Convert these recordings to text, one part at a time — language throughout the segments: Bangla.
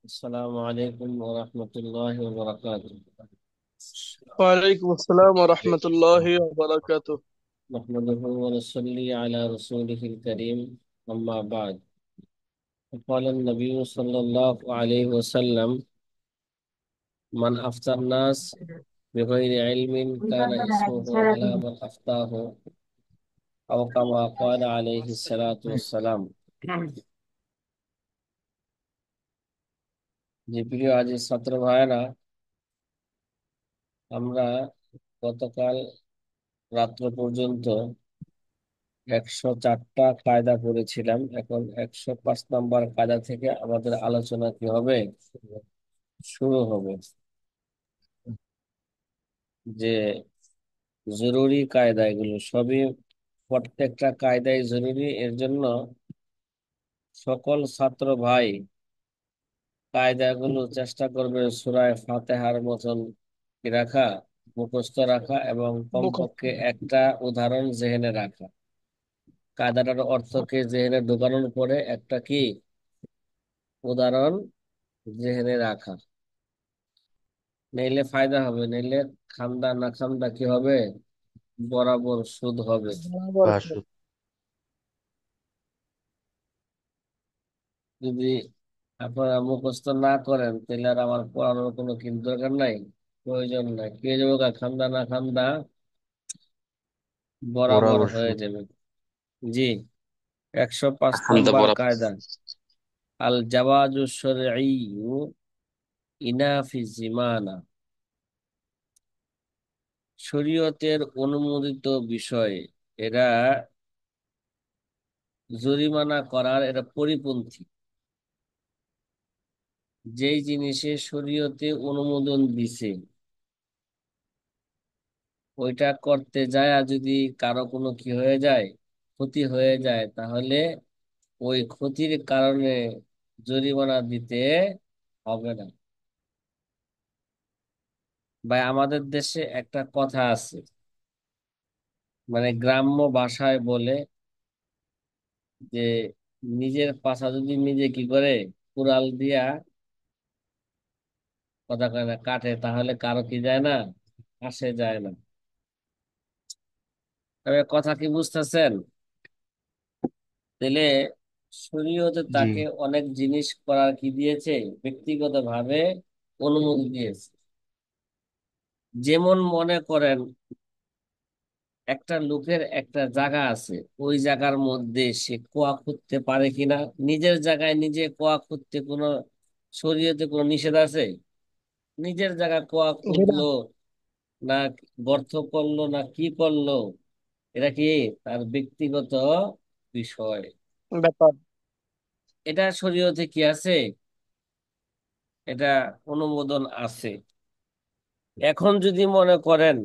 السلام عليكم ورحمة الله وبركاته. وعليكم السلام ورحمة الله وبركاته. نحمده ونصلي على رسوله الكريم. أما بعد، قال النبي صلى الله عليه وسلم: من أفتى الناس بغير علم كان اسمه على من أفتاه، أو كما قال عليه الصلاة والسلام. যে প্রিয় আজিজ ছাত্র ভাইরা, আমরা গতকাল রাত্র পর্যন্ত 104টা কায়দা করেছিলাম। এখন 105 নম্বর কায়দা থেকে আমাদের আলোচনা কি হবে, শুরু হবে। যে জরুরি কায়দা, এগুলো সবই, প্রত্যেকটা কায়দাই জরুরি। এর জন্য সকল ছাত্র ভাই কায়দাগুলো চেষ্টা করবে সূরা ফাতিহার মতন কি রাখা, মুখস্থ রাখা, এবং মুখস্থ। কমপক্ষে একটা উদাহরণ জেহেনে রাখা। কায়দাটার অর্থকে জেহেনে ঢোকানোর পরে একটা কি উদাহরণ জেহেনে রাখা, নইলে ফায়দা হবে, নইলে খামদা না খামদা কি হবে, বরাবর সুদ হবে। বরাবর বাসু যদি আপনারা মুখস্থ না করেন তাহলে আর আমার পড়ানোর কোনো কিন্তু দরকার নাই, প্রয়োজন নাই। কে যাবো গা, খামদা না খামদা বরাবর বরাবর হয়ে সুদ। যাবে। জি, 105 হামদা নাম্বার বরাবর। কায়দা: আল জাওয়াজু শরঈয়ু ইনাফি জিমানা। শরীয়তের অনুমোদিত বিষয়, এরা জরিমানা করার এরা পরিপন্থী। যেই জিনিসে শরীয়তে অনুমোদন দিছে ওইটা করতে যায়, আর যদি কারো কোনো কি হয়ে যায়, ক্ষতি হয়ে যায়, তাহলে ওই ক্ষতির কারণে জরিমানা দিতে হবে না। ভাই, আমাদের দেশে একটা কথা আছে, মানে গ্রাম্য ভাষায় বলে যে নিজের পাছা যদি নিজে কি করে কুড়াল দিয়া, কথা কয় না, কাটে, তাহলে কারো কি যায় না, আসে যায় না। তবে কথা কি বুঝতেছেন? তাহলে শরীয়তে জি। তাকে অনেক জিনিস করার কি দিয়েছে, ব্যক্তিগতভাবে অনুমতি দিয়েছে। যেমন মনে করেন, একটা লোকের একটা জায়গা আছে, ওই জায়গার মধ্যে সে কুয়া খুঁড়তে পারে কিনা, নিজের জায়গায় নিজে কুয়া খুঁড়তে কোনো শরীয়তে কোনো নিষেধ আছে? নিজের জায়গা কুয়া যেটা খুঁড়লো না, গর্ত করলো না, কি করলো, এটা কি তার ব্যক্তিগত বিষয়। ব্যাপার। এটা শরীয়তে কি আছে, এটা অনুমোদন আছে। এখন যদি মনে করেন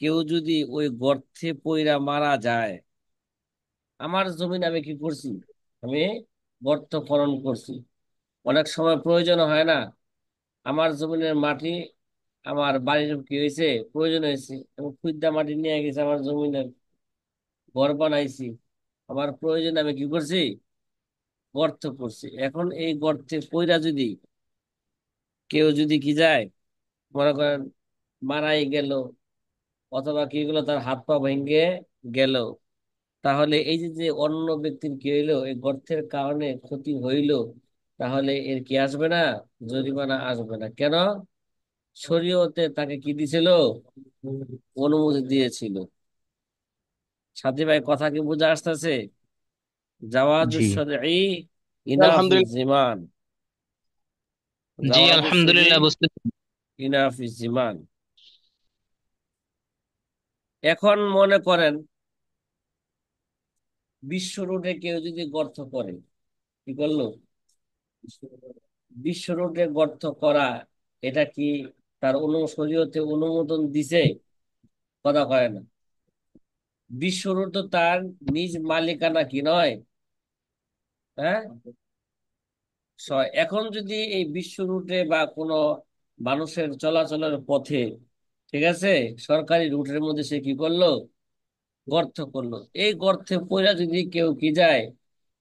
কেউ যদি ওই গর্তে পইরা মারা যায়, আমার জমিন আমি কি করছি, আমি গর্ত খনন করছি, অনেক সময় প্রয়োজন হয় না, আমার জমিনের মাটি আমার বাড়ির কি হয়েছে, প্রয়োজন হয়েছে, আমি খুদ্দা মাটি নিয়ে গেছি, আমার জমিনের ঘর বানাইছি, আমার প্রয়োজন আমি কি করছি, গর্ত করছি। এখন এই গর্তে পইরা যদি কেউ যদি কি যায়, মনে করেন মারাই গেল, অথবা কি গুলো তার হাত পা ভেঙে গেল, তাহলে এই যে যে অন্য ব্যক্তির কি হইলো, এই গর্তের কারণে ক্ষতি হইলো, তাহলে এর কি আসবে না, জরিমানা আসবে না। কেন? শরীয়তে তাকে কি দিছিল, অনুমতি দিয়েছিল। সাথী ভাই, কথা কি বুঝে আসতেছে? জাওয়াজুশ জি। শরঈ ইনাফিজ আলহামদুলিল্লাহ। জিমান। জি, জাওয়াজুশ শরঈ আলহামদুলিল্লাহ বুঝতে। ইনাফিজ জিমান। এখন মনে করেন বিশ্ব রোডে কেউ যদি গর্ত করে, কি করলো, বিশ্ব রোডে গর্ত করা, এটা কি তার শরীয়তে অনুমোদন দিছে? কথা কয় না। বিশ্ব রোড তো তার নিজ মালিকানা কি নয়? হ্যাঁ, এখন যদি এই বিশ্ব রুটে বা কোনো মানুষের চলাচলের পথে, ঠিক আছে, সরকারি রুটের মধ্যে সে কি করলো, গর্ত করলো, এই গর্তে পড়ে যদি কেউ কি যায়,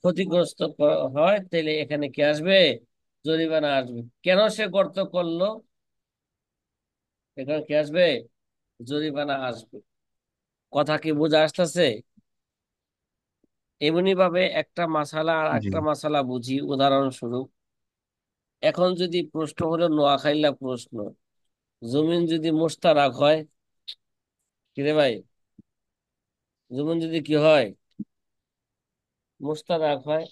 ক্ষতিগ্রস্ত হয়, তাহলে এখানে কি আসবে, জরিমানা আসবে। কেন সে গর্ত করলো? এখানে কি আসবে? জরিমানা আসবে। কথা কি বোঝা আসতেছে? এমনি ভাবে একটা মাসালা আর জি। একটা মাসালা বুঝি উদাহরণস্বরূপ। এখন যদি প্রশ্ন হলো নোয়াখাইলা প্রশ্ন, জমিন যদি মোশতারাক হয়, কিরে ভাই, জমিন যদি কি হয়, মোশতারাক হয়,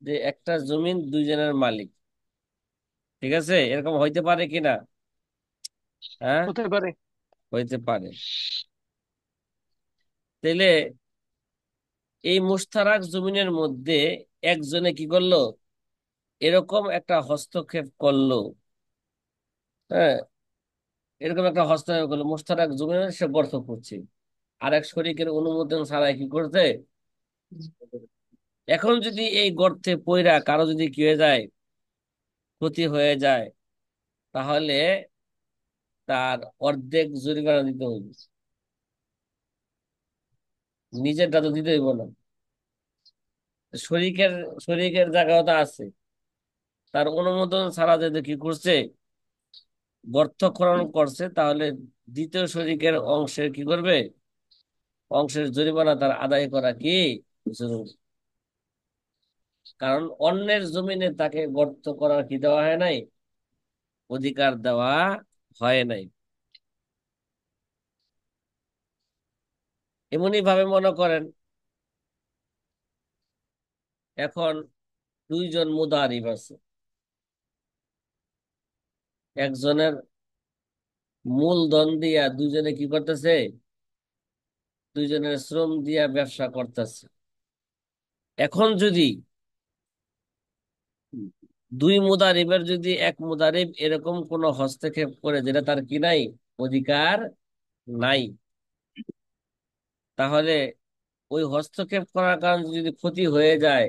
যে একটা জমিন দুইজনের মালিক, ঠিক আছে, এরকম হইতে পারে কিনা? হ্যাঁ, হতে পারে। হইতে পারে। তাইলে এই মুশতারাক জমিনের মধ্যে একজনে কি করলো, এরকম একটা হস্তক্ষেপ করলো। হ্যাঁ, এরকম একটা হস্তক্ষেপ করলো, মুশতারাক জমিনের সে গর্ত করছে, আর এক শরীকের অনুমোদন ছাড়াই কি করতে। এখন যদি এই গর্তে পইরা কারো যদি কি হয়ে যায়, ক্ষতি হয়ে যায়, তাহলে তার অর্ধেক জরিমানা দিতে হইবে। নিজেরটা তো দিতে হইব না। শরীকের শরীকের জায়গাও তো আছে, তার অনুমোদন ছাড়া যদি কি করছে, গর্ত খনন করছে, তাহলে দ্বিতীয় শরীকের অংশের কি করবে, অংশের জরিমানা তার আদায় করা কি জরুরি। কারণ অন্যের জমিনে তাকে গর্ত করার কি দেওয়া হয় নাই, অধিকার দেওয়া হয় নাই। এমনি ভাবে মনে করেন, এখন দুইজন মুদারিব আছে, একজনের মূলধন দিয়া দুইজনে কি করতেছে, দুইজনের শ্রম দিয়া ব্যবসা করতেছে। এখন যদি দুই মুদারিবের যদি এক মুদারিব এরকম কোন হস্তক্ষেপ করে যেটা তার কি নাই, অধিকার নাই, তাহলে ওই হস্তক্ষেপ করার কারণে যদি ক্ষতি হয়ে যায়,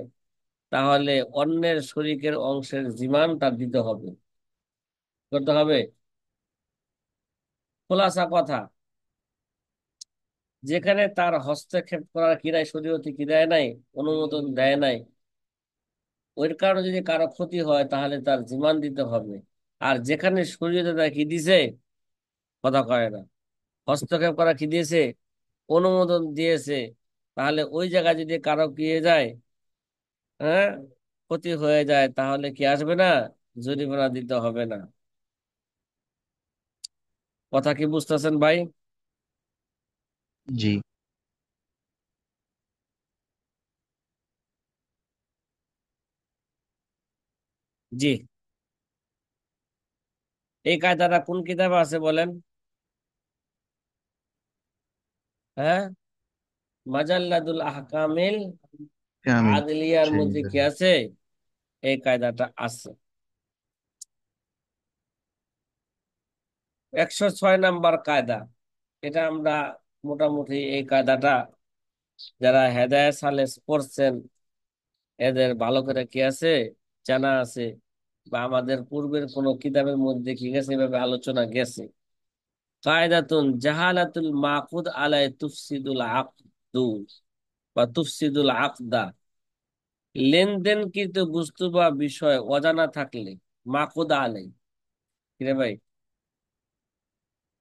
তাহলে অন্যের শরীকের অংশের জিমান তার দিতে হবে, করতে হবে। খোলাসা কথা, যেখানে তার হস্তক্ষেপ করার কিরায় শরীয়তে কি দেয় নাই, অনুমোদন দেয় নাই, ওই কারণে যদি কারো ক্ষতি হয় তাহলে তার জিমান দিতে হবে। আর যেখানে শরীয়তে তার কি দিছে, কথা কয় না, হস্তক্ষেপ করা কি দিয়েছে, অনুমোদন দিয়েছে, তাহলে ওই জায়গায় যদি কারো কি হয়ে যায়, হ্যাঁ, ক্ষতি হয়ে যায়, তাহলে কি আসবে না, জরিমানা দিতে হবে না। কথা কি বুঝতেছেন ভাই? জি। জি। এই কায়দাটা কোন কিতাবে আছে বলেন? হ্যাঁ, মাজাল্লাদুল আহকামিল কামিল। আদলিয়ার সেই মধ্যে কি আছে? এই কায়দাটা আছে। 106 নাম্বার কায়দা। এটা আমরা মোটামুটি এই কায়দাটা যারা হেদায়েত সালেস পড়ছেন, এদের ভালো করে কি আছে, জানা আছে, বা আমাদের পূর্বের কোন কিতাবের মধ্যে কি গেছে, এভাবে আলোচনা গেছে। কায়দাতুন জাহালাতুল মাকুদ আলাই তুফসিদুল আকদু বা তুফসিদুল আকদা। লেনদেনকৃত বস্তু বা বিষয় অজানা থাকলে, মাকুদ আলাই, কিরে ভাই,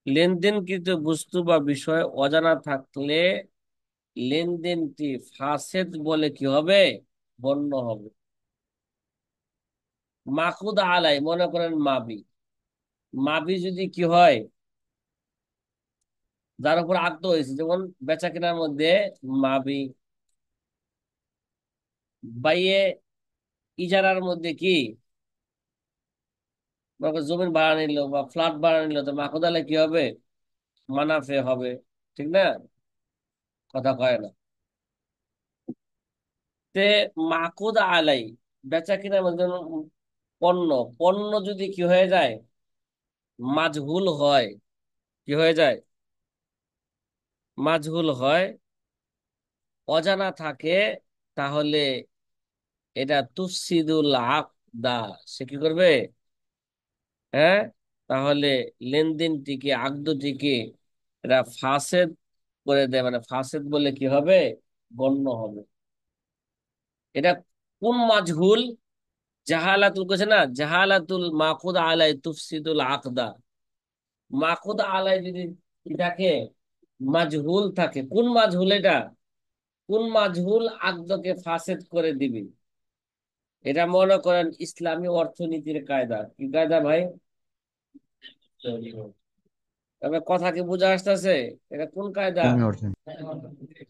লেনদেনকৃত বস্তু বা বিষয় অজানা থাকলে লেনদেনটি ফাসেদ বলে কি হবে, গণ্য হবে। মাকুদ আলাই মনে করেন মাবি, মাবি যদি কি হয়, যার উপর আক্ত হয়েছে, যেমন বেচা কেনার মধ্যে মাবি, বাইয়ে ইজারার মধ্যে কি, মনে করেন জমির ভাড়া নিল বা ফ্ল্যাট ভাড়া নিল, তো মাকুদ আলাই কি হবে, মানাফে হবে, ঠিক না? কথা কয় না। তে মাকুদ আলাই বেচা কেনার মধ্যে, যেমন পণ্য, পণ্য যদি কি হয়ে যায়, মাজহুল হয়, কি হয়ে যায়, মাজহুল হয়, অজানা থাকে, তাহলে এটা তুফসিদুল আকদা, সে কি করবে, হ্যাঁ, তাহলে লেনদেনটিকে, আকদটিকে এটা ফাসেদ করে দেয়, মানে ফাসেদ বলে কি হবে, গণ্য হবে। এটা কোন মাজহুল? জাহালাতুল কইছে না, জাহালাতুল মাকুদ আলাই তুফসিদুল আকদা। মাকুদ আলাই যদি কি থাকে, মাজহুল থাকে, কোন মাজহুল এটা, কোন মাজহুল আকদকে ফাসেদ করে দিবে। এটা মনে করেন ইসলামী অর্থনীতির কায়দা। কি কায়দা ভাই? তবে কথা কি বোঝা আসতেছে? এটা কোন কায়দা? ইসলামী অর্থনীতি।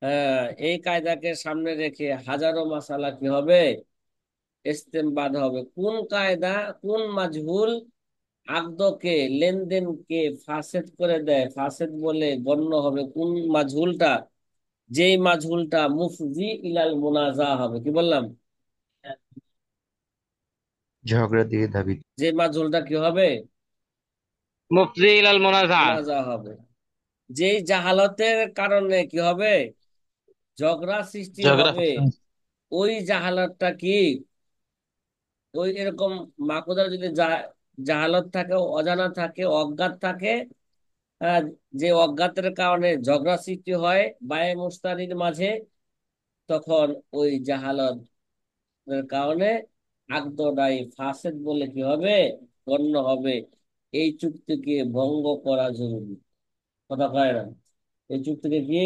হ্যাঁ, এই কায়দাকে সামনে রেখে হাজারো মাসালা কি হবে, ইস্তেমবাদ হবে। কোন কায়দা, কোন মাজহুল আকদকে, লেনদেনকে ফাসেদ করে দেয়, ফাসেদ বলে গণ্য হবে কোন মাজহুলটা, যেই মাজহুলটা মুফজি ইলাল মুনাজা হবে। কি বললাম? ঝগড়া দিয়ে ধাবিত। যে মাজহুলটা কি হবে, মুফজি ইলাল মুনাজা। মুনাজা হবে। যেই জাহালতের কারণে কি হবে, ঝগড়া সৃষ্টি ঝগড়া। হবে, ওই জাহালতটা কি, ওই এরকম মাকুদার যদি জাহালত থাকে, অজানা থাকে, অজ্ঞাত থাকে, আহ, যে অজ্ঞাতের কারণে ঝগড়া সৃষ্টি হয় বায়ে মুস্তারির মাঝে, তখন ওই জাহালতের কারণে আকদটাই ফাসেদ বলে কি হবে, গণ্য হবে। এই চুক্তিকে ভঙ্গ করা জরুরি। কথা কয় না? এই চুক্তিকে কি,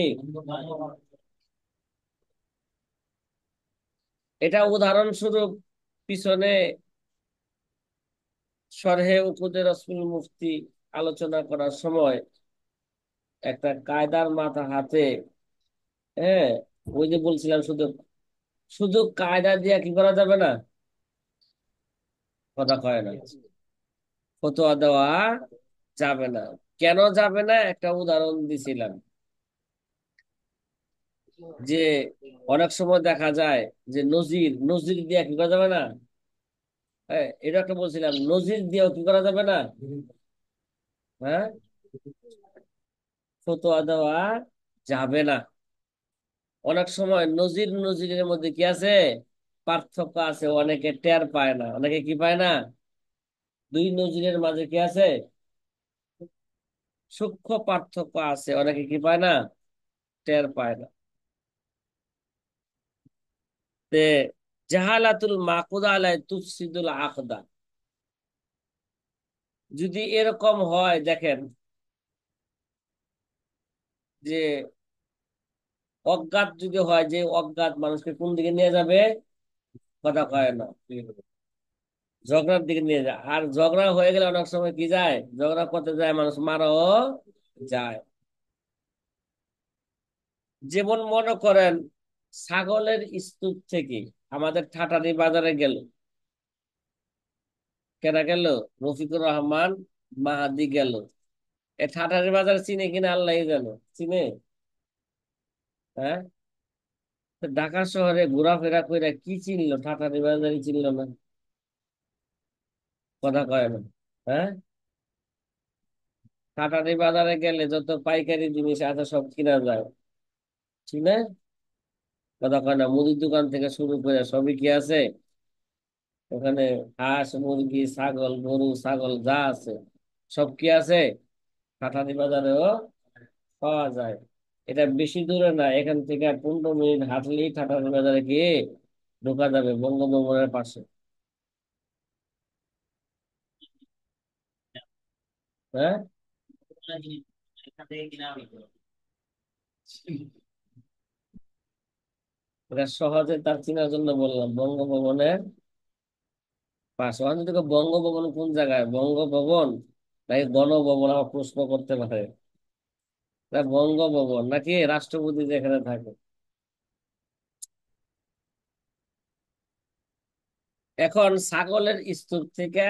এটা উদাহরণস্বরূপ পিছনে শরহে উকুদে রসুল মুফতি আলোচনা করার সময় একটা কায়দার মাথা হাতে, হ্যাঁ, ওই যে বলছিলাম, শুধু শুধু কায়দা দিয়া কি করা যাবে না, কথা কয় না, ফতোয়া দেওয়া যাবে না। কেন যাবে না, একটা উদাহরণ দিছিলাম, যে অনেক সময় দেখা যায় যে নজির নজির দিয়া কি করা যাবে না। হ্যাঁ, এটা একটা বলছিলাম, নজির দিয়েও কি করা যাবে না, হ্যাঁ, ফতোয়া দেওয়া যাবে না। অনেক সময় নজির নজিরের মধ্যে কি আছে, পার্থক্য আছে, অনেকে টের পায় না, অনেকে কি পায় না, দুই নজিরের মাঝে কি আছে, সূক্ষ্ম পার্থক্য আছে, অনেকে কি পায় না, টের পায় না। তে জাহালাতুল মাকুদা আলাই তুফসিদুল আকদা, যদি এরকম হয় দেখেন, যে অজ্ঞাত যদি হয়, যে অজ্ঞাত মানুষকে কোন দিকে নিয়ে যাবে, কথা কয় না, ঝগড়ার দিকে নিয়ে যায়। আর ঝগড়া হয়ে গেলে অনেক সময় কি যায়, ঝগড়া করতে যায় মানুষ, মারাও যায়। যেমন মনে করেন ছাগলের স্তূপ থেকে আমাদের ঠাটারি বাজারে গেল, কেনা গেল, রফিকুর রহমান মাহাদি গেল। এ ঠাটারি বাজার চিনে কিনা আল্লাহ জানো, চিনে? হ্যাঁ, তো ঢাকা শহরে ঘোরাফেরা করে কি চিনলো, ঠাটারি বাজারই চিনলো না, কথা কয় না। হ্যাঁ, ঠাটারি বাজারে গেলে যত পাইকারি জিনিস আছে সব কিনা যায়, চিনে? কথা কয় না। মুদির দোকান থেকে শুরু করে সবই কি আছে ওখানে, হাঁস মুরগি ছাগল গরু ছাগল যা আছে সব কি আছে, কাঠারি বাজারেও পাওয়া যায়। এটা বেশি দূরে না, এখান থেকে 15 মিনিট হাঁটলেই ঠাটারি বাজারে গিয়ে ঢোকা যাবে, বঙ্গভবনের পাশে। হ্যাঁ, এটা সহজে তার চেনার জন্য বললাম, বঙ্গভবনের পাশে। ওখানে যদি বঙ্গভবন কোন জায়গায়, বঙ্গভবন নাকি গণভবন, আমার প্রশ্ন করতে পারে। এটা বঙ্গভবন নাকি রাষ্ট্রপতি যেখানে থাকে। এখন ছাগলের স্তূপ থেকে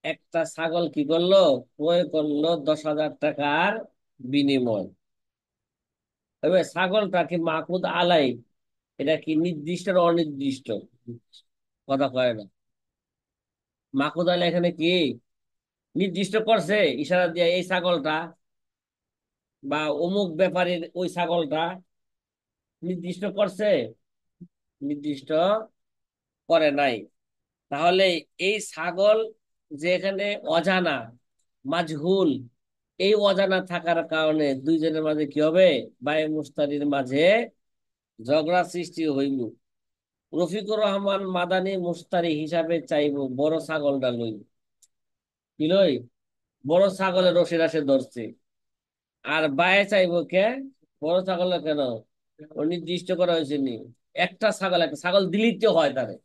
একটা ছাগল কি করলো, ক্রয় করলো 10,000 টাকার বিনিময়। তবে ছাগলটা কি মাকুদ আলাই, এটা কি নির্দিষ্ট না অনির্দিষ্ট, কথা কয় না। মাকুদ আলাই এখানে কি নির্দিষ্ট করছে ইশারা দিয়ে, এই ছাগলটা বা অমুক ব্যাপারীর ওই ছাগলটা নির্দিষ্ট করছে, নির্দিষ্ট করে নাই। তাহলে এই ছাগল যে এখানে অজানা, মাজহুল, এই অজানা থাকার কারণে দুইজনের মাঝে কি হবে, বায়ে মুস্তারির মাঝে ঝগড়া সৃষ্টি হইল। রফিকুর রহমান মাদানি মুস্তারি হিসাবে চাইবো বড় ছাগলটা লই। কি লই? বড় ছাগলের রশি রাশে ধরছে। আর বায়ে চাইবো কে? বড় ছাগল কেন? ও নির্দিষ্ট করা হয়েছে নি। একটা ছাগল, একটা ছাগল দিলেই তো হয় তারে।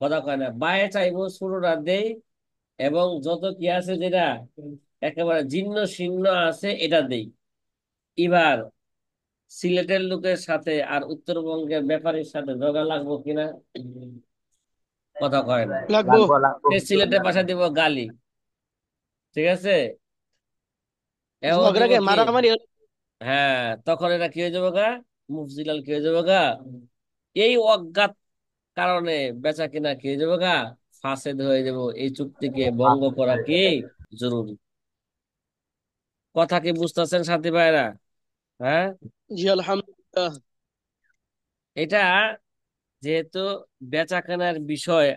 কথা কয় না, বায়ে চাইবো ছোটটা দেই, এবং যত কি আছে যেটা একেবারে জীর্ণ শীর্ণ আছে এটা দেই। এবার সিলেটের লোকের সাথে আর উত্তরবঙ্গের ব্যাপারীর সাথে ঝগড়া লাগবো কিনা? কথা কয় না। লাগবো। লাগবো লাগবো। সে সিলেটের ভাষা দিব গালি। ঠিক আছে? এও দিব ঝগড়াকে কি? মারামারি হ্যাঁ, তখন এটা কি হয়ে যাবে গা? মুফজিলাল কি হয়ে যাবে গা? এই অজ্ঞাত কারণে বেচা কিনা কি হয়ে যাবে গা? ফাসেদ হয়ে যাব। এই চুক্তিকে ভঙ্গ করা কি জরুরি। কথা কি বুঝতেছেন সাথী ভাইরা? হ্যাঁ। জি আলহামদুলিল্লাহ। এটা যেহেতু বেচা কেনার বিষয়,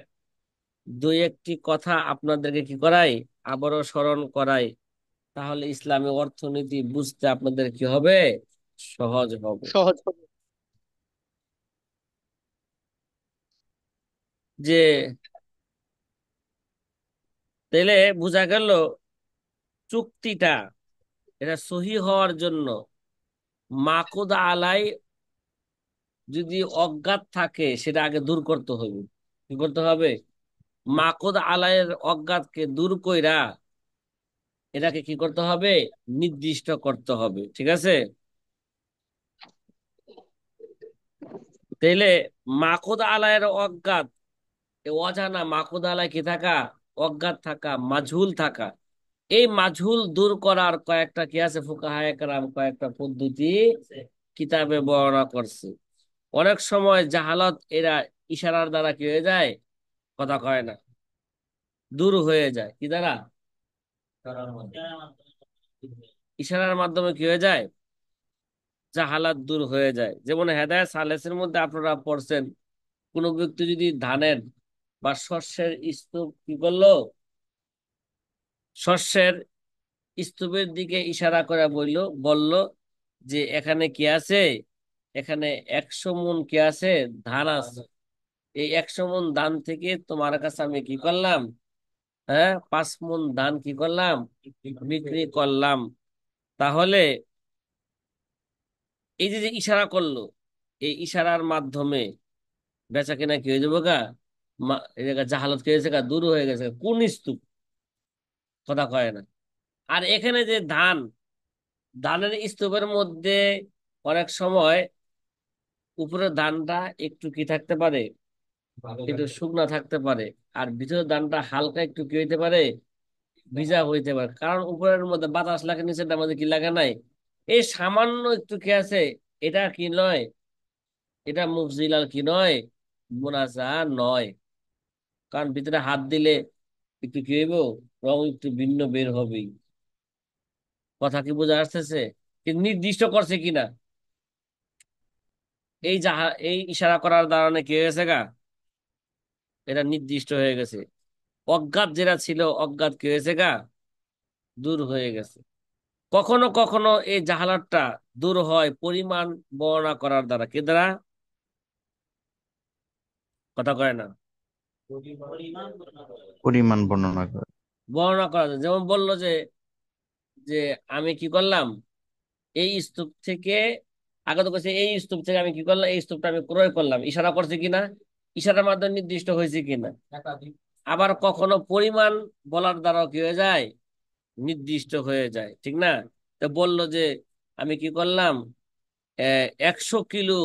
দুই একটি কথা আপনাদেরকে কি করাই, আবারও স্মরণ করাই, তাহলে ইসলামী অর্থনীতি বুঝতে আপনাদের কি হবে? সহজ হবে। সহজ হবে। যে তাইলে বোঝা গেল চুক্তিটা এটা সহি হওয়ার জন্য মাকুদ আলাই যদি অজ্ঞাত থাকে সেটা আগে দূর করতে হবে। কি করতে হবে? মাকুদ আলাইয়ের অজ্ঞাতকে দূর কইরা এটাকে কি করতে হবে? নির্দিষ্ট করতে হবে। ঠিক আছে? তাইলে মাকুদ আলাইয়ের অজ্ঞাত, এ অজানা মাকুদ আলাই কি থাকা? অজ্ঞাত থাকা, মাঝহুল থাকা। এই মাঝহুল দূর করার কয়েকটা কি আছে, ফুকাহায়ে কেরাম কয়েকটা পদ্ধতি কিতাবে বর্ণনা করছে। অনেক সময় জাহালত এরা ইশারার দ্বারা কি হয়ে যায়? কথা কয় না, দূর হয়ে যায়। কি দ্বারা? ইশারার মাধ্যমে কি হয়ে যায়? জাহালাত দূর হয়ে যায়। যেমন হেদায়েত সালেসের মধ্যে আপনারা পড়ছেন, কোন ব্যক্তি যদি ধানের বা শস্যের স্তূপ কি করলো, শস্যের স্তূপের দিকে ইশারা করে বলল যে এখানে কি আছে? এখানে 100 মণ কি আছে? ধান আছে। এই 100 মণ ধান থেকে তোমার কাছে আমি কি করলাম? হ্যাঁ, 5 মণ ধান কি করলাম? বিক্রি করলাম। তাহলে এই যে যে ইশারা করলো, এই ইশারার মাধ্যমে বেচা কেনা কি হয়ে যাবো গা? এই জায়গায় জাহালত কি হয়েছে গা? দূর হয়ে গেছে। কোন স্তূপ? কথা কয় না। আর এখানে যে ধান, ধানের স্তূপের মধ্যে অনেক সময় উপরের ধানটা একটু কি থাকতে পারে? একটু শুকনা থাকতে পারে। আর ভিতরের ধানটা হালকা একটু কি হইতে পারে? ভিজা হইতে পারে। কারণ উপরের মধ্যে বাতাস লাগে, নিচের মধ্যে কি লাগে নাই। এই সামান্য একটু কি আছে, এটা কি নয়? এটা মুফজিলাল কি নয়? মুনাজা নয়। কারণ ভিতরে হাত দিলে একটু কি হইব? রং একটু ভিন্ন বের হবেই। কথা কি বোঝা আসতেছে? কিন্তু নির্দিষ্ট করছে কিনা, এই ইশারা করার কারণে কি হয়েছে গা? এটা নির্দিষ্ট হয়ে গেছে। অজ্ঞাত যেটা ছিল, অজ্ঞাত কি হয়েছে গা? দূর হয়ে গেছে। কখনো কখনো এই জাহালাতটা দূর হয় পরিমাণ বর্ণনা করার দ্বারা। কি দ্বারা? কথা কয় না। পরিমাণ বর্ণনা করে। বর্ণনা করা যায়। যেমন বললো যে যে আমি কি করলাম, এই স্তূপ থেকে, আগে তো বলছে এই স্তূপ থেকে আমি কি করলাম, এই স্তূপটা আমি ক্রয় করলাম। ইশারা করছে কিনা? ইশারার মাধ্যমে নির্দিষ্ট হয়েছে কিনা? আবার কখনো পরিমাণ বলার দ্বারাও কি হয়ে যায়? নির্দিষ্ট হয়ে যায়। ঠিক না? তো বললো যে আমি কি করলাম, 100 কিলো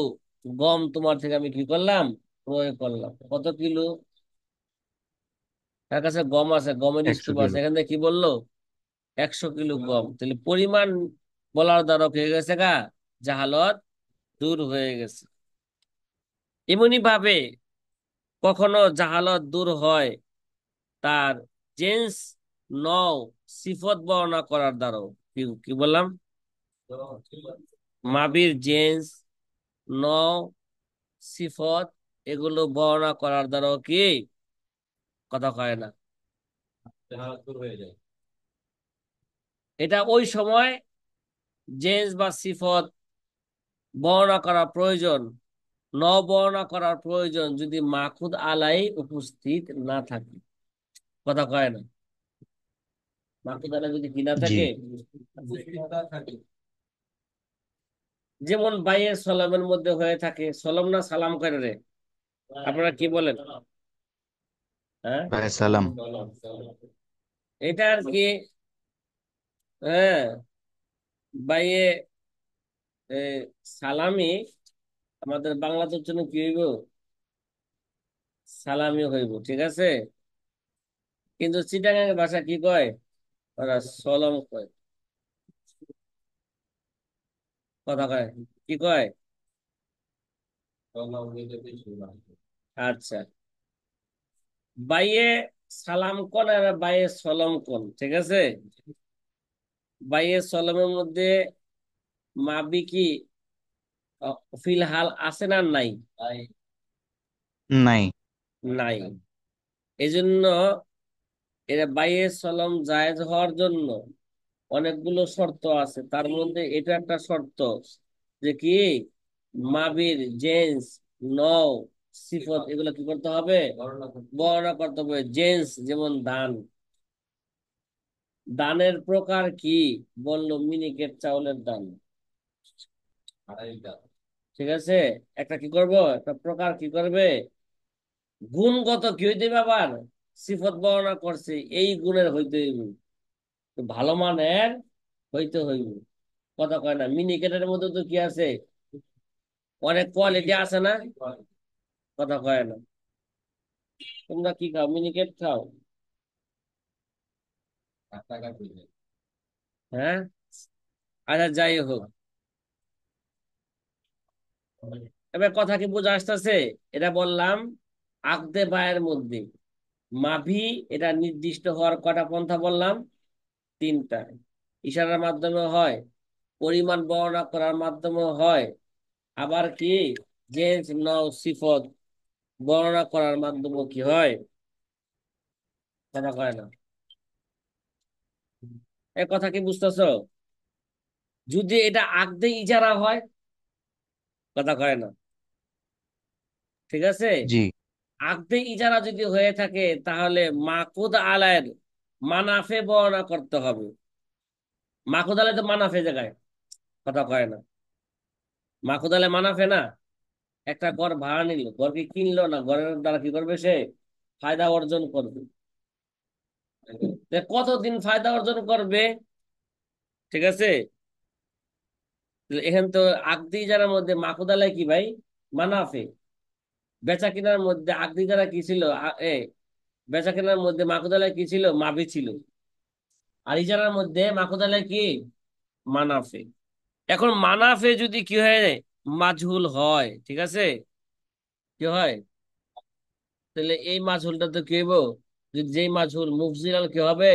গম তোমার থেকে আমি কি করলাম? ক্রয় করলাম। কত কিলো? তার কাছে গম আছে, গমের একশো স্তূপ আছে, কিলো এখান থেকে কি বললো? 100 কিলো গম। তাহলে পরিমাণ বলার দ্বারা কি হয়ে গেছে গা? জাহালত দূর হয়ে গেছে। এমনি ভাবে কখনো জাহালত দূর হয় তার জেন্স নও সিফত বর্ণনা করার দ্বারাও। কি কি বললাম? মাবির জেন্স নও সিফত এগুলো বর্ণনা করার দ্বারাও কি? কথা কয় না। এটা ওই সময় জেন্স বা সিফত বর্ণনা করা প্রয়োজন ন বর্ণনা করার প্রয়োজন যদি মাকুদ আলাই উপস্থিত না থাকে। কথা কয় না? মাকুদ আলাই যদি কি না জি। থাকে, যেমন বাইয়ের সলামের মধ্যে হয়ে থাকে, সলাম না সালাম করে রে, আপনারা কি বলেন? হ্যাঁ, ভাই সালাম। এটা আর কি। হ্যাঁ, বাইয়ে এ, সালামি আমাদের বাংলাতে জন্য কি হইব? সালামি হইব, ঠিক আছে। কিন্তু চিটাগাং ভাষা কি কয়? ওরা সলম কয়। কথা কয়, কি কয়? আচ্ছা, বাইয়ে সালাম কোন আর বাইয়ে সলম কোন, ঠিক আছে। বাইয়ে সলমের মধ্যে মাবি কি ফিলহাল আছে না নাই? নাই। নাই। এই জন্য এরা বাইয়ে সলম জায়েজ হওয়ার জন্য অনেকগুলো শর্ত আছে, তার মধ্যে এটা একটা শর্ত যে কি মাবির জেন্স নও সিফত এগুলো কি করতে হবে? বর্ণনা করতে হবে। জেন্স যেমন দান, দানের প্রকার কি? বললো মিনিকেট চাউলের দান, ঠিক আছে। একটা কি করব, একটা প্রকার কি করবে, গুণগত কি হইতে হবে, আবার সিফত বর্ণনা করছে এই গুণের হইতে হইব, তো ভালো মানের হইতে হইব। কথা কয় না? মিনিকেটের মধ্যে তো কি আছে, অনেক কোয়ালিটি আছে না? কথা কয় না? তোমরা কি খাও, মিনিকেট খাও? হ্যাঁ, আচ্ছা যাই হোক, এবার কথা কি বোঝা আসতেছে? এটা বললাম আকদে বায়ের মধ্যে মাভি, এটা নির্দিষ্ট হওয়ার কটা পন্থা বললাম? তিনটা। ইশারার মাধ্যমে হয়, পরিমাণ বর্ণনা করার মাধ্যমে হয়, আবার কি জেন্স নও সিফত বর্ণনা করার মাধ্যমে কি হয়। কথা কয় না? এ কথা কি বুঝতেছো? যদি এটা আকদে ইজারা হয়, কথা কয় না, ঠিক আছে। জি। আকদে ইজারা যদি হয়ে থাকে তাহলে মাকুদ আলায়ের মানাফে বর্ণনা করতে হবে। মাকুদ আলায় তো মানাফে জায়গায়, কথা কয় না? মাকুদ আলায় মানাফে না। একটা ঘর ভাড়া নিল, ঘর কি কিনলো না, ঘরের দ্বারা কি করবে সে ফায়দা অর্জন করবে। তা কতদিন ফায়দা অর্জন করবে, ঠিক আছে। এখানে তো আকদি ইজারার মধ্যে মাকুদ আলায় কি ভাই? মানাফে। বেচা কেনার মধ্যে আকদি ইজারা কি ছিল? বেচা কেনার মধ্যে মাকুদ আলায় কি ছিল? মাবি ছিল। আর ইজারার মধ্যে মাকুদ আলায় কি? মানাফে। এখন মানাফে যদি কি হয়, মাজহুল হয়, ঠিক আছে, কি হয়, তাহলে এই মাজহুলটা তো কি হইব? যদি যেই মাজহুল মুফজিলাল কি হবে?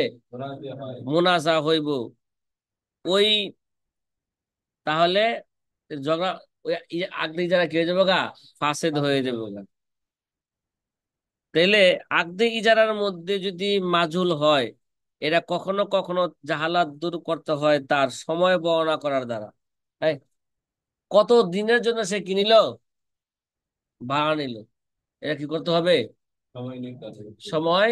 মুনাসা হইব। ওই তাহলে ঝগড়া, ওই আগদি যারা কি হয়ে যাবে গা, ফাসেদ হয়ে যাবে গা। তাইলে আগদি ইজারার মধ্যে যদি মাজহুল হয়, এরা কখনো কখনো জাহালাত দূর করতে হয় তার সময় বর্ণনা করার দ্বারা। এই, কত দিনের জন্য সে কিনিল, ভাড়া নিল, এটা কি করতে হবে? সময়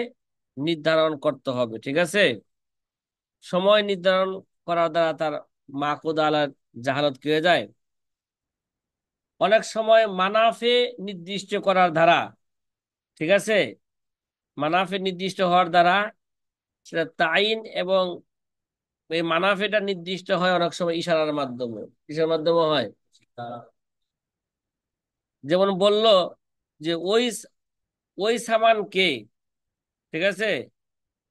নির্ধারণ করতে হবে, ঠিক আছে। সময় নির্ধারণ করার দ্বারা তার মাকুদ আলার জাহালত কি হয়ে যায়। অনেক সময় মানাফে নির্দিষ্ট করার দ্বারা, ঠিক আছে, মানাফে নির্দিষ্ট হওয়ার দ্বারা সেটা তাইন, এবং এই মানাফেটা নির্দিষ্ট হয় অনেক সময় ইশারার মাধ্যমে। কিসের মাধ্যমে হয়? যেমন বলল যে ওই সামানকে, ঠিক আছে,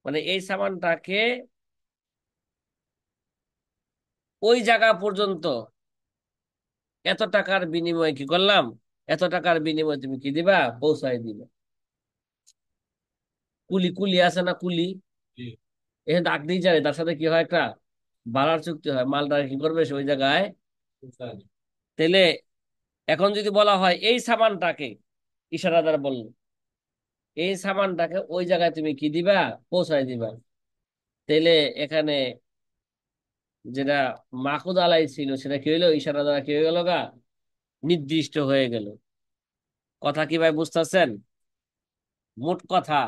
মানে এই সামানটাকে ওই জায়গা পর্যন্ত এত টাকার বিনিময়ে কি করলাম, এত টাকার বিনিময়ে তুমি কি দিবা, পৌঁছাই দিবা। কুলি কুলি আছে না, কুলি এখানে ডাক দিয়ে যায়, তার সাথে কি হয়, একটা ভাড়ার চুক্তি হয়, মালটা কি করবে সে ওই জায়গায়। তাহলে এখন যদি বলা হয় এই সামানটাকে, ইশারা দ্বারা বললো এই সামানটাকে ওই জায়গায় তুমি কি দিবা, পৌঁছাই দিবা, তাহলে এখানে যেটা মাকুদ আলাই ছিল সেটা কি হইলো, ইশারা দ্বারা কি হয়ে গেল গা, নির্দিষ্ট হয়ে গেল। কথা কি ভাই বুঝতেছেন? মোট কথা,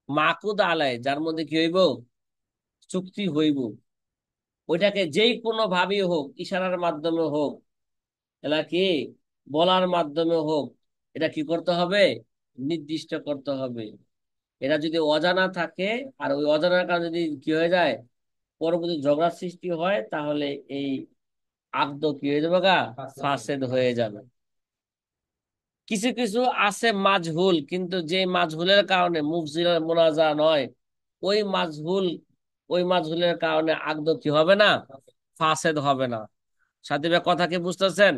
মাকুদ আলাই যার মধ্যে কি হইব, চুক্তি হইব, ওইটাকে যেই কোনো ভাবেই হোক, ইশারার মাধ্যমে হোক, এটা কি বলার মাধ্যমে হোক, এটা কি করতে হবে, নির্দিষ্ট করতে হবে। এটা যদি অজানা থাকে, আর ওই অজানার কারণে যদি কি হয়ে যায়, পরবর্তী ঝগড়ার সৃষ্টি হয়, তাহলে এই আকদ কি হয়ে যাবে গা, ফাসেদ হয়ে যাবে। কিছু কিছু আছে মাজহুল, কিন্তু যে মাজহুলের কারণে মুফসিল মুনাজা নয়, ওই মাজহুল, ওই মাজহুলের কারণে আকদ কি হবে না, ফাসেদ হবে না। সাথী ভাই কথা কি বুঝতেছেন?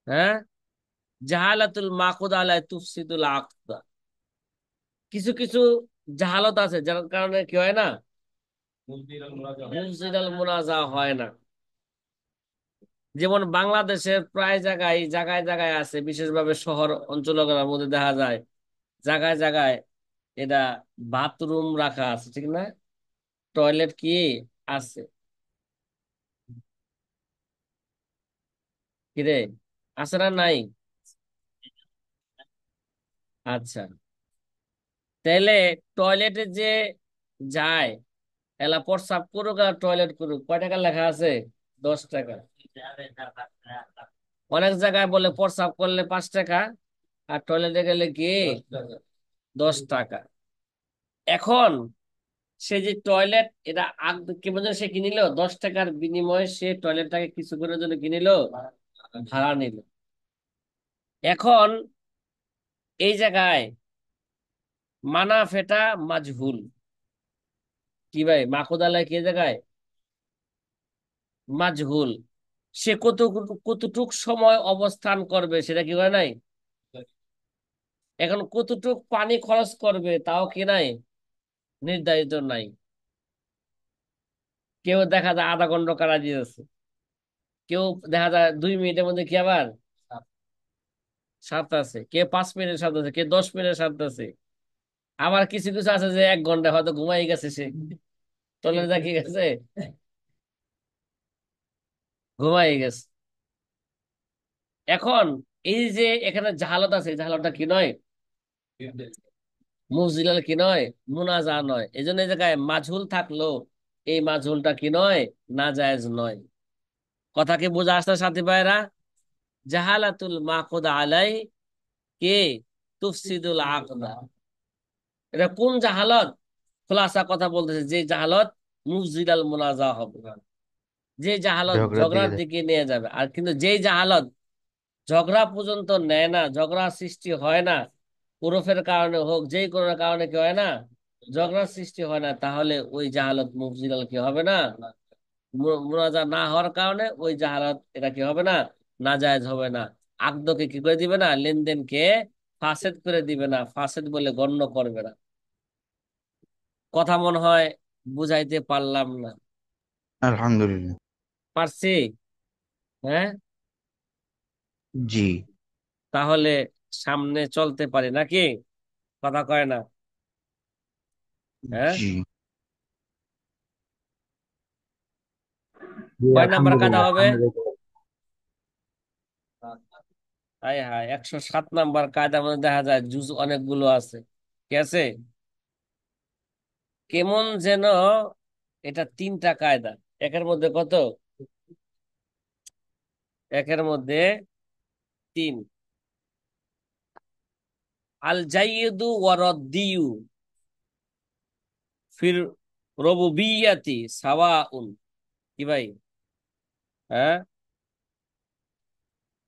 হ্যাঁ। জাহালাতুল মাকুদ আলাই তুফসিদুল আকদ। কিছু কিছু জাহালত আছে যার কারণে কি হয় না, মুফসিদাল মুনাজা হয় না। যেমন বাংলাদেশের প্রায় জায়গায় জায়গায় জায়গায় আছে, বিশেষভাবে শহর অঞ্চলগুলোর মধ্যে দেখা যায় জায়গায় জায়গায় এটা বাথরুম রাখা আছে, ঠিক না? টয়লেট কি আছে, কিরে, আছে না নাই? আচ্ছা, তাহলে টয়লেটে যে যায়, এলা প্রস্রাব করুক আর টয়লেট করুক, কয় টাকা লেখা আছে? 10 টাকা। অনেক জায়গায় বলে প্রস্রাব করলে 5 টাকা, আর টয়লেটে গেলে কি 10 টাকা। এখন সে যে টয়লেট, এটা কি বলছে, সে কিনিল 10 টাকার বিনিময়ে, সে টয়লেটটাকে কিছুক্ষণের জন্য কিনিল, ভাড়া নিল। এখন এই জায়গায় মানা ফেটা মাজহুল, কি ভাই, মাকুদালায় কি জায়গায় মাজহুল, সে কতটুক সময় অবস্থান করবে সেটা কি হয় নাই। এখন কতটুক পানি খরচ করবে তাও কি নাই, নির্ধারিত নাই। কেউ দেখা যায় আধা ঘন্টা কারা দিয়েছে, কেউ দেখা যায় 2 মিনিটের মধ্যে কি আবার সারতেছে, কে 5 মিনিট সারতেছে, কে 10 মিনিট সারতেছে। আবার কিছু কিছু আছে যে 1 ঘন্টা হয়তো ঘুমাই গেছে, সে তলে দেখি গেছে, ঘুমাই গেছে। এখন এই যে এখানে জাহালত আছে, এই জাহালতটা কি নয়, মুজিলাল কি নয়, মুনাজা নয়। এই জন্য এই জায়গায় মাঝহুল থাকলো, এই মাঝহুলটা কি নয়, নাজায়েজ নয়। কথা কি বোঝা আসছে সাথী ভাইরা? জাহালাতুল মাকুদ আলাই কে তুফসিদুল আকদা। এটা কোন জাহালত? খোলাসা কথা বলতেছে, যে জাহালত মুফজিদাল মুনাজা হবে, যে জাহালত ঝগড়া দিয়ে ঝগড়ার দিকে নিয়ে যাবে। আর কিন্তু যেই জাহালত ঝগড়া পর্যন্ত নেয় না, ঝগড়া সৃষ্টি হয় না, ওরফের কারণে হোক, যেই কোনো কারণে কি হয় না, ঝগড়ার সৃষ্টি হয় না, তাহলে ওই জাহালত মুফজিদাল কি হবে না, মুনাজা না হওয়ার কারণে ওই জাহালত এটা কি হবে না, নাজায়েজ হবে না। আকদকে কি করে দিবে না, লেনদেনকে ফাসেদ করে দিবে না, ফাসেদ বলে গণ্য করবে না। কথা মনে হয় বুঝাইতে পারলাম না? আলহামদুলিল্লাহ। পারছি? হ্যাঁ। জি। তাহলে সামনে চলতে পারি নাকি? কথা কয় না? হ্যাঁ। জি। জি, কয় নাম্বার কায়দা আলহামদুলিল্লাহ, হবে? সামনে দেখে। হাই হাই, 107 নাম্বার কায়দার মধ্যে দেখা যায় জুজ অনেকগুলো আছে। ঠিক আছে, কেমন যেন এটা 3টা কায়দা। একের মধ্যে কত? একের মধ্যে 3। আল জাইয়িদু ওয়া রাদ্দিয়ু ফির রুবুবিয়্যাতি সাওয়াউন। কি ভাই? হ্যাঁ,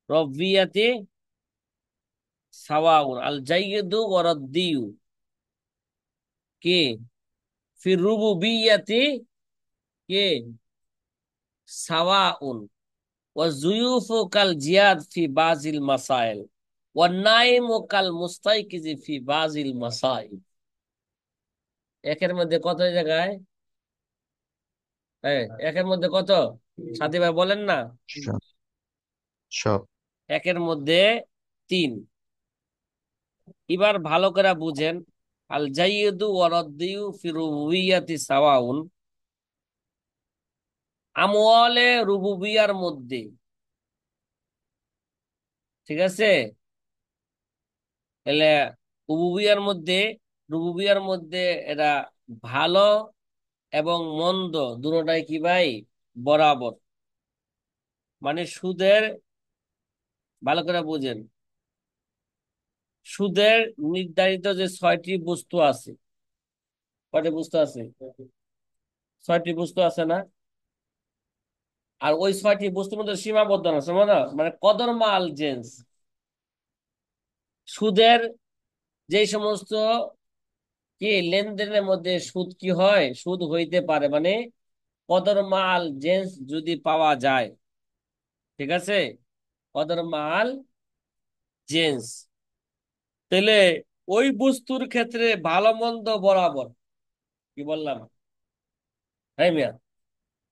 রব্বিয়াতি সাওয়াউন, আল জাইয়িদু ওয়া রাদ্দিয়ু কি ফির রুবুবিয়্যাতি কে সাওয়াউন, ওয়া যুয়ুফু কাল জিয়াদ ফি বাজিল মাসাইল, ওয়া নাইমু কাল মুস্তাইকিজি ফি বাজিল মাসাইল। একের মধ্যে কত জায়গায়? একের মধ্যে কত, সাথী ভাই বলেন না? সব। সব। একের মধ্যে 3। এবার ভালো করে বুঝেন, আল জাইয়িদু ওয়া রাদ্দিয়ু ফি রুবুবিয়াতি সাওয়াউন, আমওয়ালে রুবুবিয়ার মধ্যে ঠিক আছে? তাহলে উবুবিয়ার মধ্যে রুবুবিয়ার মধ্যে এটা ভালো এবং মন্দ দুটোটাই কি ভাই? বরাবর। মানে সুদের, ভালো করে বুঝেন, সুদের নির্ধারিত যে 6টি বস্তু আছে, কয়টি বস্তু আছে? 6টি বস্তু আছে না? আর ওই 6টি বস্তুর মধ্যে সীমাবদ্ধ না, মানে কদর মাল জেন্স। সুদের যে সমস্ত কি লেনদেনের মধ্যে সুদ কি হয়, সুদ হইতে পারে, মানে কদর মাল জেন্স যদি পাওয়া যায়, ঠিক আছে, কদর মাল জেন্স, তাহলে ওই বস্তুর ক্ষেত্রে ভালো মন্দ বরাবর। কি বললাম? হ্যাঁ মিয়া,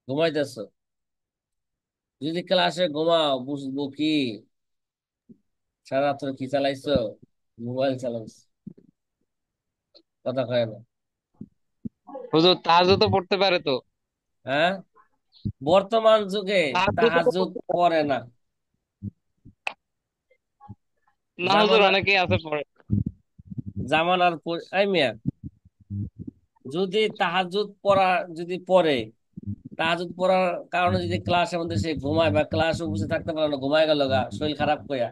ঘুমাইতেছ? যদি ক্লাসে ঘুমাও বুঝবো কি সারা রাত্র কি চালাইছো? মোবাইল চালাইছো। কথা কয় না। হুজুর তাহাজ্জুদ তো পড়তে পারে তো। হ্যাঁ, বর্তমান যুগে তাহাজ্জুদ তো তাহাজ্জুদ পড়তে পারে। পড়ে না। না হুজুর, জামানা, অনেকেই আছে পড়ে। জামানার এই মিয়া, যদি তাহাজ্জুদ পড়া, যদি পড়ে, তাহাজ্জুদ পড়ার কারণে যদি ক্লাসের মধ্যে সে ঘুমায় বা ক্লাসে উপস্থিত থাকতে পারে না, ঘুমায় গেল গা শরীর খারাপ কইয়া,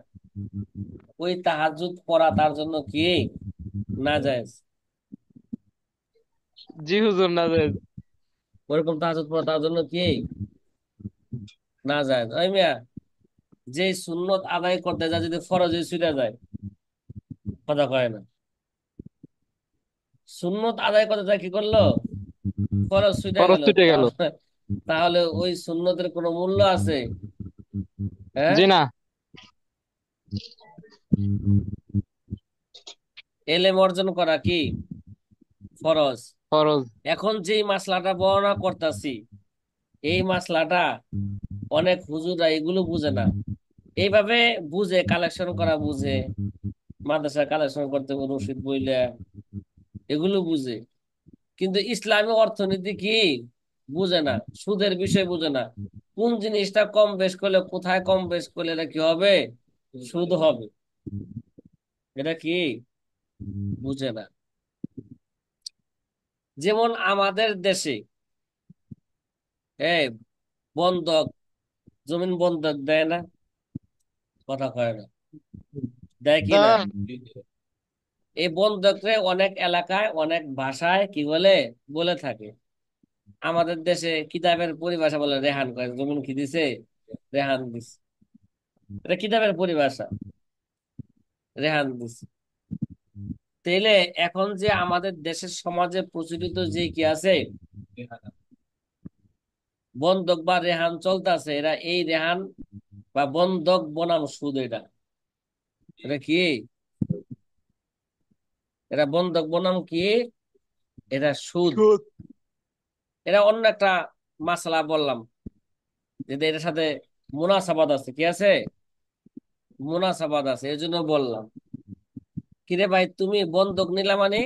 ওই তাহাজ্জুদ পড়া তার জন্য কি না যায়? জি হুজুর, না যায়। ওরকম তাহাজ্জুদ পড়া তার জন্য কি না যায়? ওই মিয়া, যে সুন্নত আদায় করতে যায় যদি ফরজে ছুটে যায়, কথা কয় না, সুন্নত আদায় করতে যায় কি করলো, ফরজ ছুটে খরচ গেল, ছুটে গেল। তাহলে তাহলে ওই সুন্নতের কোনো মূল্য আছে? হ্যাঁ, জি না। এলেম অর্জন করা কি ফরজ। খরচ। এখন যেই মাসলাটা বর্ণনা করতেছি, এই মাসলাটা অনেক হুজুরা এগুলো বুঝে না। এইভাবে বুঝে, কালেকশন করা বুঝে, মাদ্রাসা কালেকশন করতে রশিদ বইলে এগুলো বুঝে, কিন্তু ইসলামী অর্থনীতি কি বুঝে না, সুদের বিষয় বুঝে না। কোন জিনিসটা কম বেশ করলে, কোথায় কম বেশ করলে এটা কি হবে, সুদ হবে, এটা কি বুঝে না। যেমন আমাদের দেশে এই বন্ধক, জমিন বন্ধক দেয় না? কথা কয় না, দেয় কি না? তা এই বন্ধকরে অনেক এলাকায় অনেক ভাষায় কি বলে, বলে থাকে। আমাদের দেশে কিতাবের পরিভাষা বলে রেহান করে, জমিন কি দিছে, রেহান দিছে, এটা কিতাবের পরিভাষা, রেহান দিছে। তাইলে এখন যে আমাদের দেশের সমাজে প্রচলিত যে কি আছে, বন্ধক বা রেহান চলতেছে, এরা এই রেহান বা বন্ধক বনাম সুদ, এটা এটা কি, এটা বন্ধক বনাম কি, এটা সুদ। সুদ। এটা অন্য একটা মাসলা বললাম, যে এটার সাথে মুনাসাবাদ আছে, কি আছে, মুনাসাবাদ আছে, এই জন্য বললাম। কিরে ভাই, তুমি বন্ধক নিলা মানে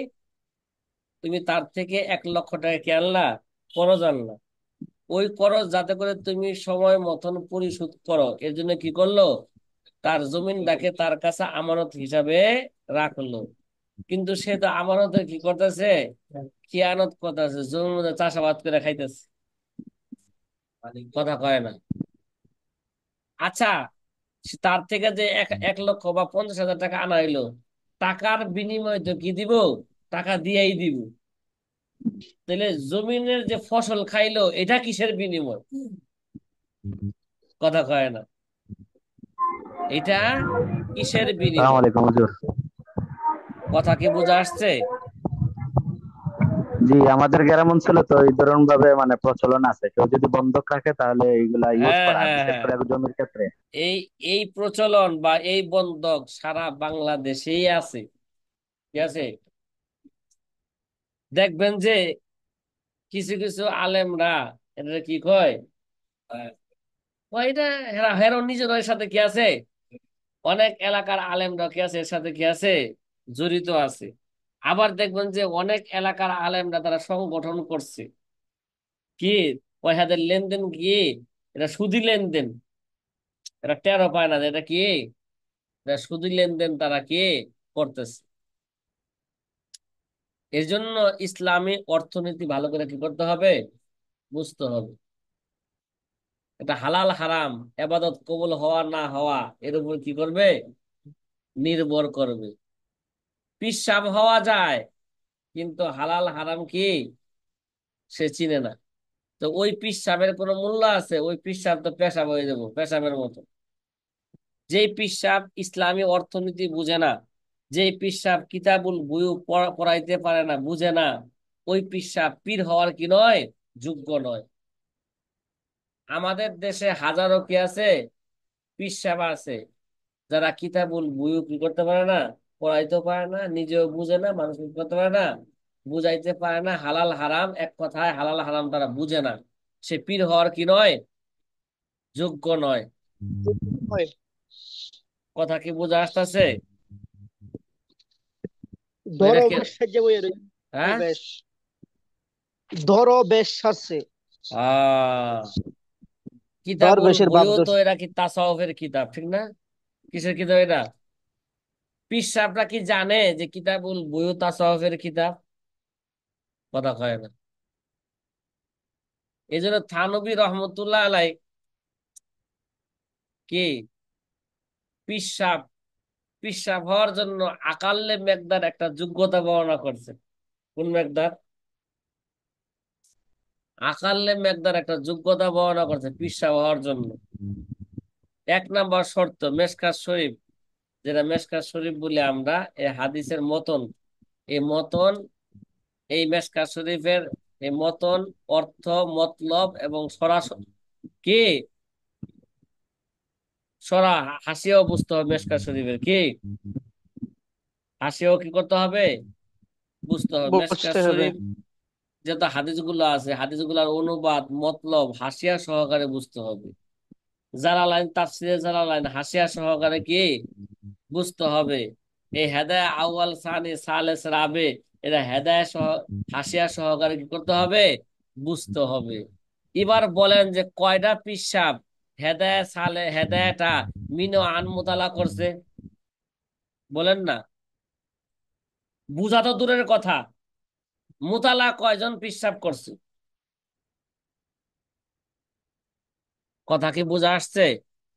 তুমি তার থেকে 1 লক্ষ টাকা কি আনলা, করজ আনলা। ওই করজ যাতে করে তুমি সময় মতন পরিশোধ করো, এর জন্য কি করলো, তার জমিনটাকে তার কাছে আমানত হিসাবে রাখলো। কিন্তু সে তো আমানতের কি করতেছে, খেয়ানত করতেছে, জমির মধ্যে চাষাবাদ করে খাইতেছে। কথা কয় না। আচ্ছা, তার থেকে যে 1 লক্ষ বা 50,000 টাকা আনা হইলো, টাকার বিনিময়ে তো কি দিব, টাকা দিয়েই দিব। তাহলে জমিনের যে ফসল খাইলো, এটা কিসের বিনিময়? কথা কয় না, এটা কিসের সালাম বিনিময়? আলাইকুম হুজুর। কথা কি বোঝা আসছে? জি, আমাদের গ্রাম অঞ্চলে তো এই ধরনের ভাবে মানে প্রচলন আছে, কেউ যদি বন্ধক রাখে তাহলে এইগুলা ইউজ হ্যাঁ করা হয়, হ্যাঁ বিশেষ হ্যাঁ, করে জমির ক্ষেত্রে। এই এই প্রচলন বা এই বন্ধক সারা বাংলাদেশেই আছে। ঠিক আছে, দেখবেন যে কিছু কিছু আলেমরা এটা কি কয়, এটা হেরা হেরো নিজের এর সাথে কি আছে, অনেক এলাকার আলেমরা কি আছে এর সাথে কি আছে, জড়িত আছে। আবার দেখবেন যে অনেক এলাকার আলেমরা তারা সংগঠন করছে কি, ওই হাতের লেনদেন কি, এটা সুদি লেনদেন, এটা টেরো পায় না যে এটা কি এটা সুদী লেনদেন তারা কি করতেছে। এর জন্য ইসলামী অর্থনীতি ভালো করে কি করতে হবে, বুঝতে হবে। এটা হালাল হারাম, এবাদত কবুল হওয়া না হওয়া এর উপর কি করবে, নির্ভর করবে। পিশাব হওয়া যায়, কিন্তু হালাল হারাম কি সে চিনে না। তো ওই পিশাবের কোনো মূল্য আছে? ওই পিশাব তো পেশাব হয়ে যাবো, পেশাবের মতো। যেই পিশাব ইসলামী অর্থনীতি বুঝে না, যেই পিশাব কিতাবুল বইও পড়াইতে পারে না, বুঝে না, ওই পিশাব পীর হওয়ার কি নয়, যোগ্য নয়। আমাদের দেশে হাজারো কি আছে, পিশাব আছে, যারা কিতাবুল বইও কি করতে পারে না, পড়াইতে পারে না, নিজেও বুঝে না, মানুষ কি করতে পারে না, বুঝাইতে পারে না। হালাল হারাম, এক কথায় হালাল হারাম তারা বুঝে না, সে পীর হওয়ার কি নয়, যোগ্য নয়। হয়। কথা কি বুঝা আসতেছে? তো এটা ধরো কে, বেশ সাহায্য বইয়ে রয়েছে। হ্যাঁ, বেশ ধরো বেশ সাজছে। আহ কিতাবুল দরবেশের বাপ বইও তো, ধরছে। এরা কি তাসাউফের কিতাব, ঠিক না? কিসের কিতাব এটা? পীর সাহেবরা কি জানে যে কিতাবুল বইও তাসাউফের কিতাব? কথা কয় না। এই জন্য থানবী রহমতুল্লাহ আলাই কি পিসাব, পিসাব হওয়ার জন্য আকাল্লে মেকদার একটা যোগ্যতা বর্ণনা করছে। কোন মেকদার? আকাল্লে মেকদার একটা যোগ্যতা বর্ণনা করছে পিসাব হওয়ার জন্য। এক নাম্বার শর্ত মেশকাত শরীফ, যেটা মেশকাত শরীফ বলি আমরা, এই হাদিসের মতন, এই মতন, এই মেশকাত শরীফের এই মতন, অর্থ, মতলব এবং সরাসরি কি সরা হাসিয়াও বুঝতে হবে। মেশকাত শরীফের কি হাসিয়াও কি করতে হবে, বুঝতে হবে। মেশকাত বুঝতে হবে। শরীফ যত হাদিসগুলো আছে, হাদিসগুলোর অনুবাদ মতলব হাসিয়া সহকারে বুঝতে হবে। জালালাইন, তাফসিরে জালালাইন হাসিয়া সহকারে কি বুঝতে হবে। এই হেদায়া আউয়াল সানি সালেস রাবে, এটা হেদায়া সহ হাসিয়া সহকারে কি করতে হবে, বুঝতে হবে। এবার বলেন যে কয়টা পিসাব হেদায়া সালে হেদায়াটা মিনো আন মোতালা করছে, বলেন না। বুঝা তো দূরের কথা, মোতালা কয়জন পিসাব করছে? কথা কি বুঝা আসছে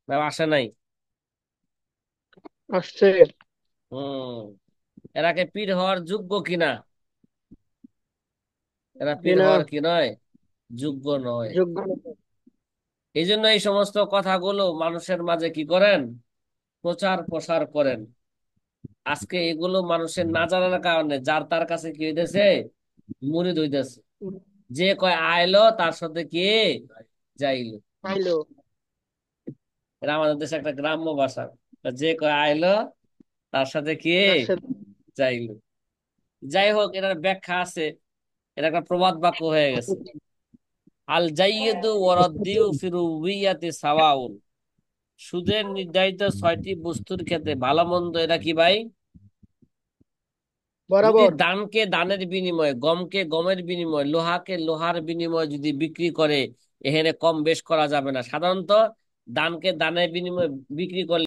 না আসে নাই? আসছে হম, এরাকে পীর হওয়ার যোগ্য কিনা? এরা পীর কিনা হওয়ার কি নয়, যোগ্য নয়। যোগ্য। এই জন্য এই সমস্ত কথাগুলো মানুষের মাঝে কি করেন, প্রচার প্রসার করেন। আজকে এগুলো মানুষের না জানার কারণে যার তার কাছে কি হইতেছে, মুরিদ হইতেছে। যে কয় আইলো তার সাথে কি যাইলো। পাইলো। এটা আমাদের দেশে একটা গ্রাম্য ভাষা। যে কয় আইলো তার সাথে কি তার সাথে যাইলো। যাই হোক, এটার ব্যাখ্যা আছে, এটা একটা প্রবাদ বাক্য হয়ে গেছে। আল জাইয়িদু ওয়ারাদ্দিউ ফি রুবিয়াতি সাওয়াউন। সুদের নির্ধারিত 6টি বস্তুর ক্ষেত্রে ভালো মন্দ এরা কি ভাই, যদি বরাবর। দানকে দানের বিনিময়ে, গমকে গমের বিনিময়ে, লোহাকে লোহার বিনিময়ে যদি বিক্রি করে, এখানে কম বেশ করা যাবে না। সাধারণত দানকে দানের বিনিময়ে বিক্রি করলে